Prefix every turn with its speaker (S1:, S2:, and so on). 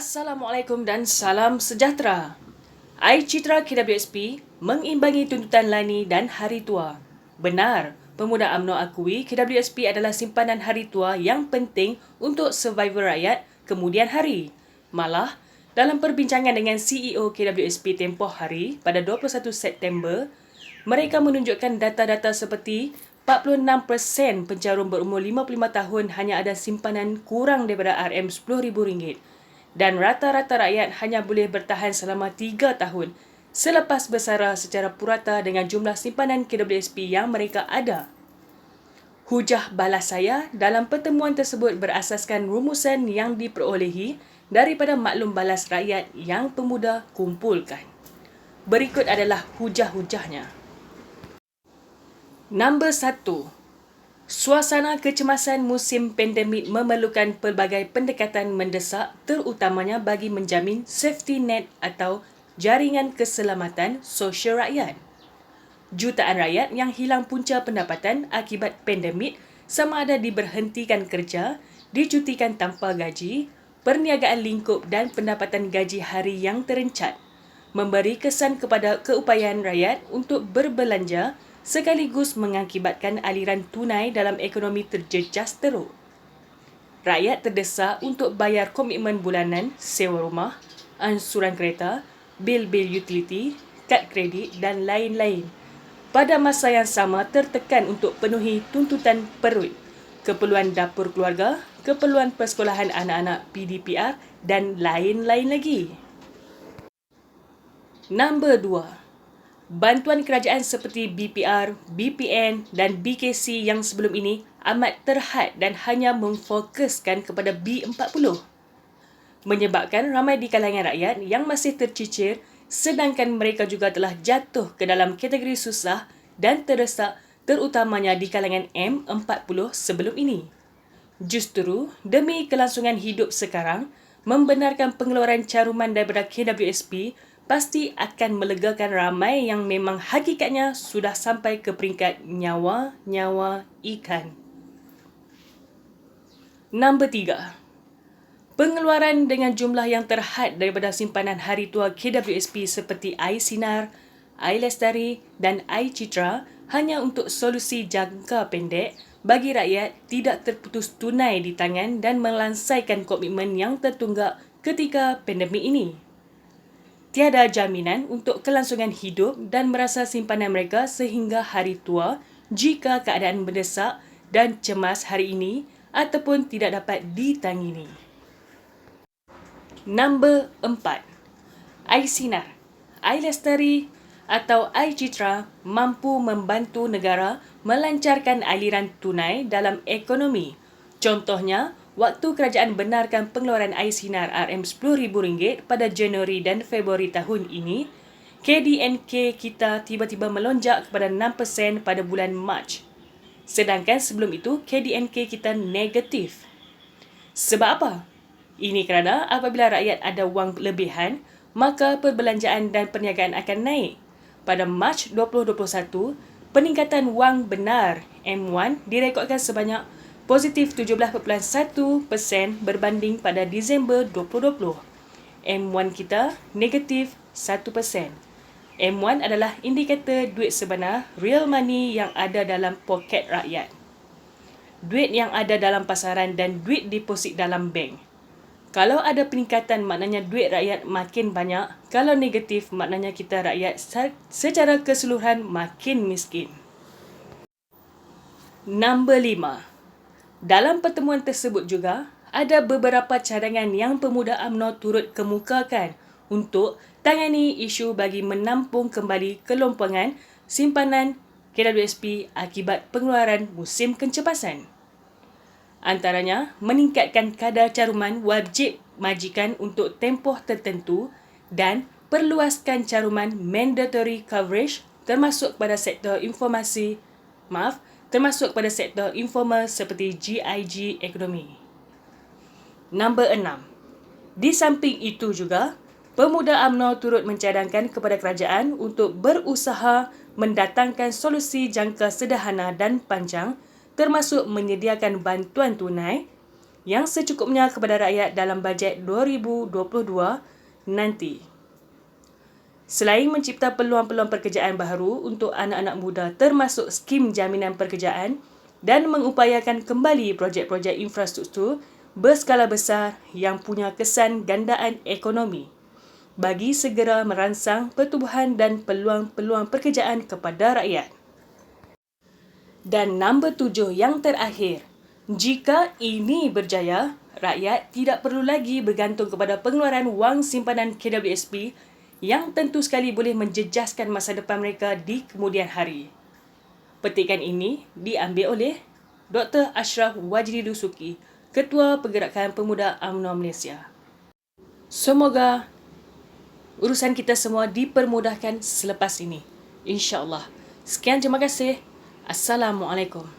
S1: Assalamualaikum dan salam sejahtera. iCitra KWSP mengimbangi tuntutan Lani dan Hari Tua. Benar, Pemuda UMNO akui KWSP adalah simpanan hari tua yang penting untuk survival rakyat kemudian hari. Malah, dalam perbincangan dengan CEO KWSP tempoh hari pada 21 September, mereka menunjukkan data-data seperti 46% pencarum berumur 55 tahun hanya ada simpanan kurang daripada RM10,000 dan rata-rata rakyat hanya boleh bertahan selama 3 tahun selepas bersara secara purata dengan jumlah simpanan KWSP yang mereka ada. Hujah balas saya dalam pertemuan tersebut berasaskan rumusan yang diperolehi daripada maklum balas rakyat yang pemuda kumpulkan. Berikut adalah hujah-hujahnya. Nombor 1. Suasana kecemasan musim pandemik memerlukan pelbagai pendekatan mendesak terutamanya bagi menjamin safety net atau jaringan keselamatan sosial rakyat. Jutaan rakyat yang hilang punca pendapatan akibat pandemik sama ada diberhentikan kerja, dicutikan tanpa gaji, perniagaan lingkup dan pendapatan gaji hari yang terencat, memberi kesan kepada keupayaan rakyat untuk berbelanja sekaligus mengakibatkan aliran tunai dalam ekonomi terjejas teruk. Rakyat terdesak untuk bayar komitmen bulanan sewa rumah, ansuran kereta, bil-bil utiliti, kad kredit dan lain-lain. Pada masa yang sama tertekan untuk penuhi tuntutan perut, keperluan dapur keluarga, keperluan persekolahan anak-anak PDPR dan lain-lain lagi. Nombor 2. Bantuan kerajaan seperti BPR, BPN dan BKC yang sebelum ini amat terhad dan hanya memfokuskan kepada B40. Menyebabkan ramai di kalangan rakyat yang masih tercicir sedangkan mereka juga telah jatuh ke dalam kategori susah dan terdesak terutamanya di kalangan M40 sebelum ini. Justru, demi kelangsungan hidup sekarang, membenarkan pengeluaran caruman daripada KWSP pasti akan melegakan ramai yang memang hakikatnya sudah sampai ke peringkat nyawa-nyawa ikan. Nombor 3. Pengeluaran dengan jumlah yang terhad daripada simpanan hari tua KWSP seperti iSinar, iLestari dan iCitra hanya untuk solusi jangka pendek bagi rakyat tidak terputus tunai di tangan dan melansaikan komitmen yang tertunggak ketika pandemik ini. Tiada jaminan untuk kelangsungan hidup dan merasa simpanan mereka sehingga hari tua jika keadaan mendesak dan cemas hari ini ataupun tidak dapat ditangini. Nombor 4. iSinar, iLestari atau iCitra mampu membantu negara melancarkan aliran tunai dalam ekonomi. Contohnya, waktu kerajaan benarkan pengeluaran iSinar RM10,000 pada Januari dan Februari tahun ini, KDNK kita tiba-tiba melonjak kepada 6% pada bulan Mac. Sedangkan sebelum itu, KDNK kita negatif. Sebab apa? Ini kerana apabila rakyat ada wang lebihan, maka perbelanjaan dan perniagaan akan naik. Pada Mac 2021, peningkatan wang benar M1 direkodkan sebanyak positif 17.1% berbanding pada Disember 2020. M1 kita negatif 1%. M1 adalah indikator duit sebenar real money yang ada dalam poket rakyat. Duit yang ada dalam pasaran dan duit deposit dalam bank. Kalau ada peningkatan maknanya duit rakyat makin banyak, kalau negatif maknanya kita rakyat secara keseluruhan makin miskin. Nombor 5. Dalam pertemuan tersebut juga, ada beberapa cadangan yang Pemuda UMNO turut kemukakan untuk tangani isu bagi menampung kembali kelompangan simpanan KWSP akibat pengeluaran musim kecemasan. Antaranya, meningkatkan kadar caruman wajib majikan untuk tempoh tertentu dan perluaskan caruman mandatory coverage termasuk pada sektor informal seperti GIG ekonomi. Nombor 6. Di samping itu juga, Pemuda UMNO turut mencadangkan kepada kerajaan untuk berusaha mendatangkan solusi jangka sederhana dan panjang termasuk menyediakan bantuan tunai, yang secukupnya kepada rakyat dalam bajet 2022 nanti. Selain mencipta peluang-peluang pekerjaan baru untuk anak-anak muda termasuk skim jaminan pekerjaan dan mengupayakan kembali projek-projek infrastruktur berskala besar yang punya kesan gandaan ekonomi bagi segera merangsang pertubuhan dan peluang-peluang pekerjaan kepada rakyat. Dan nombor 7 yang terakhir, jika ini berjaya, rakyat tidak perlu lagi bergantung kepada pengeluaran wang simpanan KWSP yang tentu sekali boleh menjejaskan masa depan mereka di kemudian hari. Petikan ini diambil oleh Dr. Ashraf Wajdi Dusuki, Ketua Pergerakan Pemuda UMNO Malaysia. Semoga urusan kita semua dipermudahkan selepas ini. InsyaAllah. Sekian, terima kasih. Assalamualaikum.